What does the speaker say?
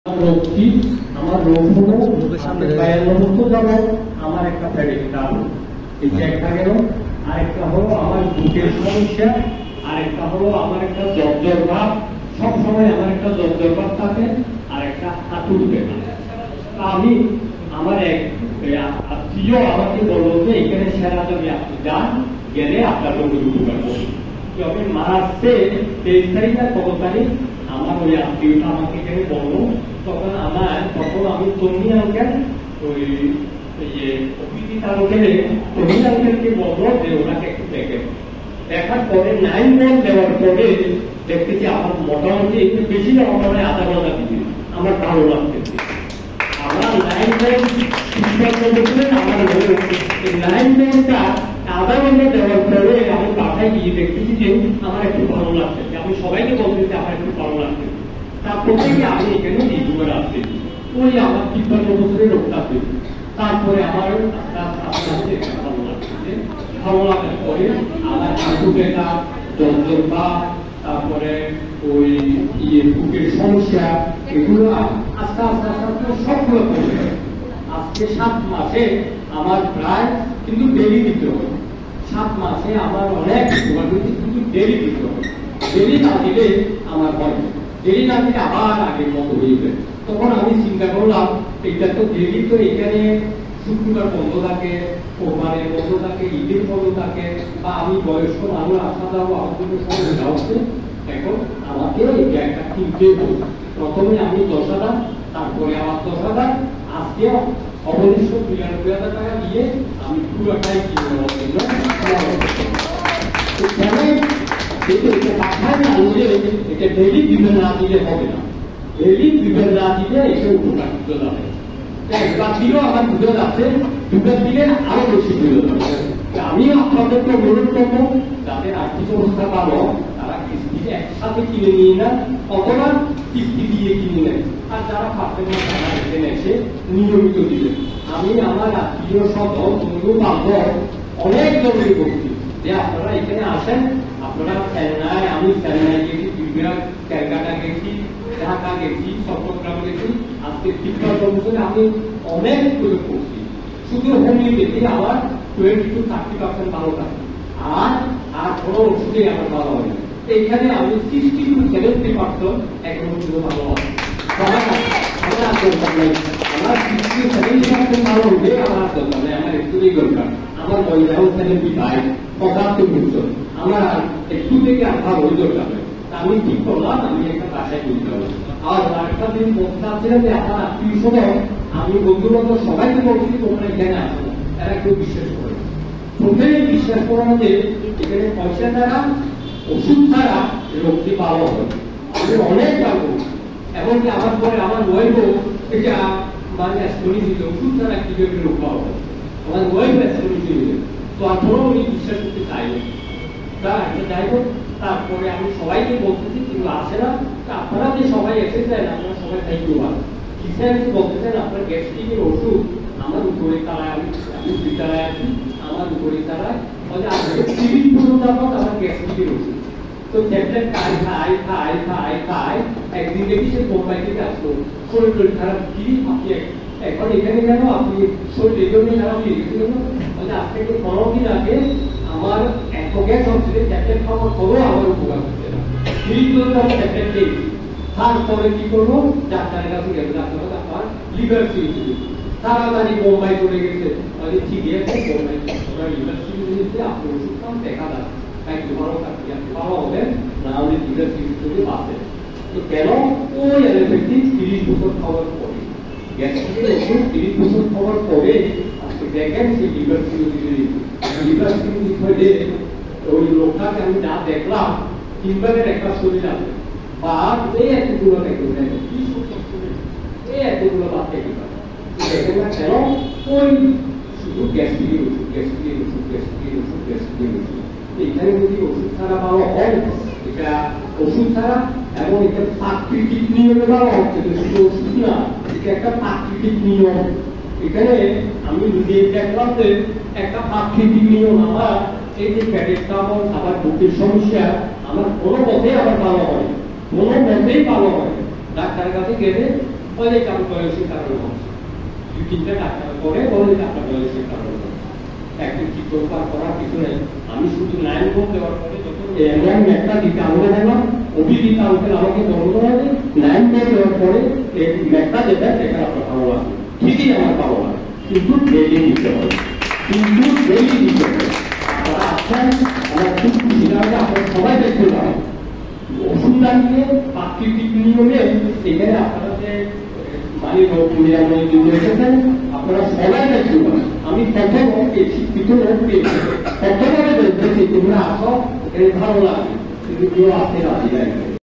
রোগটি আমার রোগ হলো 52 বছর যাবত আমার একটা পেটের টান, এই একটা গেল। আরেকটা হলো আমার বুকের সমস্যা, আরেকটা হলো আমার একটা জ্বর ভাব, সবসময় আমার একটা জ্বর ভাব থাকে, আর একটা হাঁটুর ব্যথা। আমি আমার এক আত্মীয় আমাকে বললো যে এখানে সেরা যদি আপনি যান, গেলে আপনার রোগের উপকার করবেন। তবে মার্চে 23 তারিখ না কত তারিখ আমার ওই আত্মীয়টা আমাকে এখানে বললো। তখন আমি তন্নি আঙ্কেল ওই অফিসি তন্নি আঙ্কেলকে বললো যে ওনাকে একটু দেখেন। দেখার পরে 9 মন দেওয়ার পরে দেখতেছি আমার মোটামুটি একটু বেশি আমার মনে হয় আধা ঘন্টা দিবে, আমার ভালো লাগতেছে। আমার 9 মনটা আধা ঘন্টা দেওয়ার পরে আমি বাসায় গিয়ে দেখতেছি যে আমার একটু ভালো লাগতেছে। আমি সবাইকে বলতেছি আমার একটু ভালো লাগতেছে। তারপর থেকে আমি এখানে রিজুয়ার আসছি, ওই আমার 53 বছরের রোগটা পেয়েছি। তারপরে আমার ভালো লাগছে, ভালো লাগার পরে আমার হাঁটু ব্যথা, জ্বর ভাব, তারপরে ওই বুকের সমস্যা, এগুলো আস্তে আস্তে আস্তে আস্তে সবগুলো কমে গেছে। আজকে 7 মাসে আমার প্রায় কিন্তু ডেলি দিতে হবে। 7 মাসে আমার অনেক কিন্তু ডেলি দিতে হবে। ডেলি না দিলে আমার হয়, ডেলি না দিলে আবার আগের মতো হয়ে যায়। তখন আমি চিন্তা করলাম এটা তো ডেলি, তো এখানে শুক্রবার বন্ধ থাকে, কোরবানের বন্ধ থাকে, ঈদের বন্ধ থাকে, বা আমি বয়স্ক মানুষ আসা যাবো, আমার জন্য সমস্যা হচ্ছে। এখন আমাকে এটা একটা কিনতে হবে। প্রথমে আমি 10,000, তারপরে আমার 10,000, আজকে অবনিষ্ঠ 93,000 টাকা দিয়ে আমি পুরোটাই কিনে নেওয়ার জন্য এটা ডেলি বিবেল না দিলে হবে না। ডেলি বিবেল না দিলে এটা উপকার দিতে যাবে। একবার দিলেও আমার বিবেল আছে, বিবেল দিলে আরো বেশি বিবেল আছে। আমি আপনাদেরকে অনুরোধ করবো, যাদের আর্থিক অবস্থা ভালো তারা কিস্তি একসাথে কিনে নিয়ে নেন, অথবা কিস্তি দিয়ে কিনে নেন। আর যারা পারবেন না তারা এখানে এসে নিয়মিত দিবেন। আমি আমার আত্মীয় স্বজন বন্ধু বান্ধব অনেক জরুরি করছি যে আপনারা এখানে আসেন। আপনারা চেন্নাই, আমি চেন্নাই গেছি, ত্রিপুরা, ক্যালকাটা গেছি, ঢাকা গেছি, চট্টগ্রাম গেছি। আজকে 53 বছরে আমি অনেক প্রয়োগ করছি। শুধু হোমিওপ্যাথি আমার 20 to 30% ভালো থাকে, আর কোনো ওষুধে আমার ভালো হয় না। এইখানে আমি 60 to 70% এখন ওষুধে ভালো হয়। আমার 60 to 70% ভালো হলে আমার দরকার নেই, আমার একটুই দরকার। আমার বয়স এখন 75, 75 বছর, আমার একটু থেকে আর ভালো দরকার নেই। আমি ঠিক করলাম আমি একটা বাসায় কিনতে হবে। আর আরেকটা দিন বলতে চাচ্ছিলাম যে আমার আত্মীয় স্বজন, আমি বন্ধু বান্ধব সবাইকে বলছি তোমরা এখানে আসো, এরা কেউ বিশ্বাস করে। প্রথমে বিশ্বাস করা যে এখানে পয়সা ছাড়া, ওষুধ ছাড়া রোগটি ভালো হবে। আমি অনেকবার বলছি, এমনকি আমার পরে আমার ওয়াইফও এটা মানে অ্যাস্ট্রোলজি দিল, ওষুধ ছাড়া কিভাবে রোগ পাওয়া হবে। আমার ওয়াইফ অ্যাস্ট্রোলজি দিল, তো এখনো উনি বিশ্বাস করতে চাইবে। যাই হোক, তারপরে আমি সবাইকে বলতেছি কিন্তু আসে না। আপনারা যে সবাই এসেছেন, আপনারা সবাই দায়িত্ববান। কিসের বলতেছেন আপনার গ্যাস্ট্রিকের ওষুধ আমার উপরে তারায়, আমি বিদ্যালয়ে আছি, আমার উপরে তারায় বলে আজকে 30 পর্যন্ত আমার গ্যাস্ট্রিকের ওষুধ। তো ট্যাবলেট খাই, একদিন দেখি সে বোম্বাই থেকে আসলো, শরীর খারাপ, কি আপনি এখন এখানে কেন, আপনি শরীর এই জন্য খারাপ হয়ে গেছিল। বলে আজ থেকে 15 দিন আগে আমার এত গ্যাস হচ্ছে, ট্যাবলেট খাওয়ার পরেও আমার উপকার হচ্ছে না। 30 পর্যন্ত আমি ট্যাবলেট খেয়েছি। তারপরে কি করবো, ডাক্তারের কাছে গেছে, ডাক্তার আপনার লিভার সিরিজ, তাড়াতাড়ি বোম্বাই চলে গেছে। ঠিক আছে, বোম্বাই লিভার সিরিজ দিয়েছে, আপনি ওষুধ খান, দেখা যাক একটু ভালো থাকবে, আপনি ভালো হবেন, না হলে লিভার সিরিজ থেকে বাঁচেন। তো কেন ওই অ্যালোপ্যাথিক 30 বছর খাওয়ার পরে, গ্যাস্ট্রিকের ওষুধ 30 বছর খাওয়ার পরে আজকে দেখেন সেই লিভার সিরিজ, লিভার সিরিজ হয়ে ওই লোকটাকে আমি যা দেখলাম, 3 ভাগের একটা শরীর আছে, বা এই এতগুলো দেখে কি এই এতগুলো বাদ থেকে দেখেন না কেন, ওই শুধু গ্যাস্ট্রিকের ওষুধ, গ্যাস্ট্রিকের ওষুধ, গ্যাস্ট্রিকের ওষুধ, গ্যাস্ট্রিকের ওষুধ। এখানে যদি ওষুধ ছাড়া ভালো হয়, এটা ওষুধ ছাড়া, এবং এটা প্রাকৃতিক নিয়মে ভালো হচ্ছে, শুধু ওষুধ না, এটা একটা প্রাকৃতিক নিয়ম। এখানে আমি নিজে দেখলাম যে একটা প্রাকৃতিক নিয়ম। আমার এই যে পেটের কামড়, আমার বুকের সমস্যা, আমার কোনো মতেই আমার ভালো হয়, কোনো মতেই ভালো হয়। ডাক্তারের কাছে গেলে অনেক বয়সের কারণে হচ্ছে 2-3টা ডাক্তার পরে অনেক আপনার বয়সের কারণে হচ্ছে একদিন চিত্রপাত করার পিছনে আমি শুধু 9 ভোট দেওয়ার পরে যখন এমন একটা দিতে আমরা গেলাম অভিজিৎ আঙ্কেল আমাকে বন্ধ করে 9 ভোট দেওয়ার পরে এই ম্যাচটা যেটা সেটা আপনার ভালো লাগে ঠিকই আমার ভালো লাগে কিন্তু ডেলি দিতে হবে আপনারা আসছেন আমার খুব খুশি লাগে আপনারা সবাই দেখতে পারেন ওষুধটা নিয়ে প্রাকৃতিক নিয়মে এখানে আপনারা যে মানে এসেছেন আপনারা সবাই দেখতে পারেন আমি প্রথম শিক্ষিত লোক পেয়েছি প্রথমে দেখতেছি তোমরা আসো এর ভালো লাগে কিন্তু কেউ আসতে রাজি লাগে